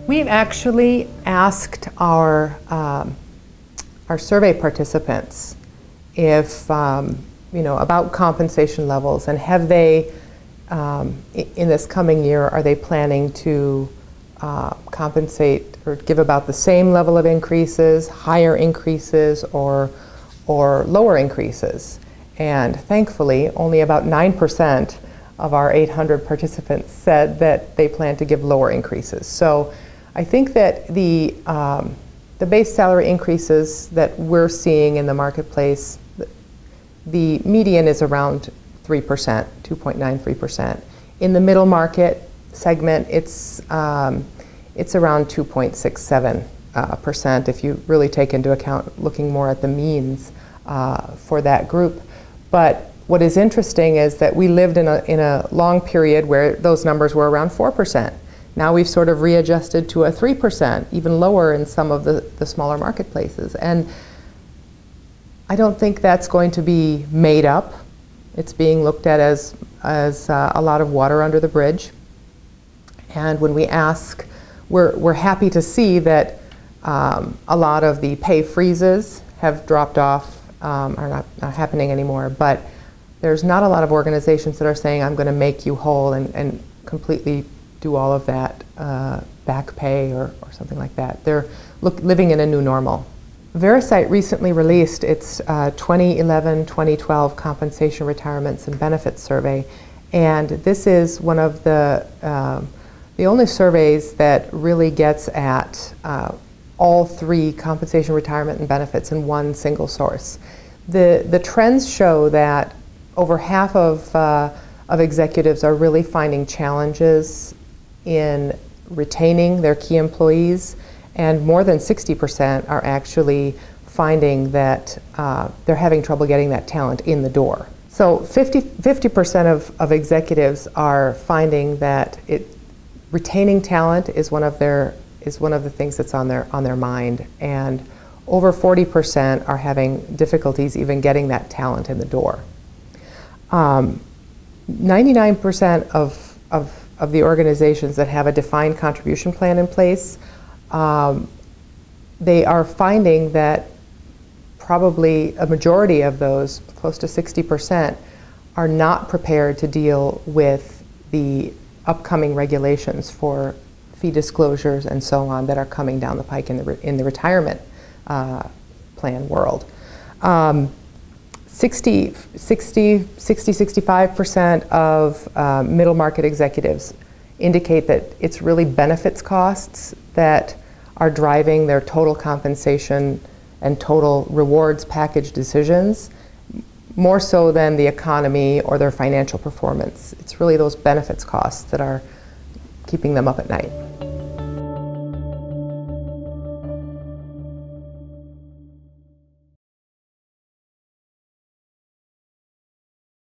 We've actually asked our survey participants if, about compensation levels, and have they, in this coming year, are they planning to compensate or give about the same level of increases, higher increases, or lower increases? And thankfully, only about 9% of our 800 participants said that they plan to give lower increases. So I think that the base salary increases that we're seeing in the marketplace, the median is around 3%, 2.93%. In the middle market segment, it's around 2.67% if you really take into account looking more at the means for that group. But what is interesting is that we lived in a long period where those numbers were around 4%. Now we've sort of readjusted to a 3%, even lower in some of the smaller marketplaces. And I don't think that's going to be made up. It's being looked at as a lot of water under the bridge. And when we ask, we're happy to see that a lot of the pay freezes have dropped off, are not happening anymore. But there's not a lot of organizations that are saying, I'm going to make you whole and completely do all of that back pay or something like that. They're living in a new normal. Verisight recently released its 2011-2012 Compensation, Retirements, and Benefits Survey, and this is one of the only surveys that really gets at all three: compensation, retirement, and benefits in one single source. The trends show that over half of executives are really finding challenges in retaining their key employees, and more than 60% are actually finding that they're having trouble getting that talent in the door. So 50% of executives are finding that retaining talent is one of the things that's on their mind, and over 40% are having difficulties even getting that talent in the door. 99% of the organizations that have a defined contribution plan in place, they are finding that probably a majority of those, close to 60%, are not prepared to deal with the upcoming regulations for fee disclosures and so on that are coming down the pike in the retirement plan world. 65% of middle market executives indicate that it's really benefits costs that are driving their total compensation and total rewards package decisions, more so than the economy or their financial performance. It's really those benefits costs that are keeping them up at night.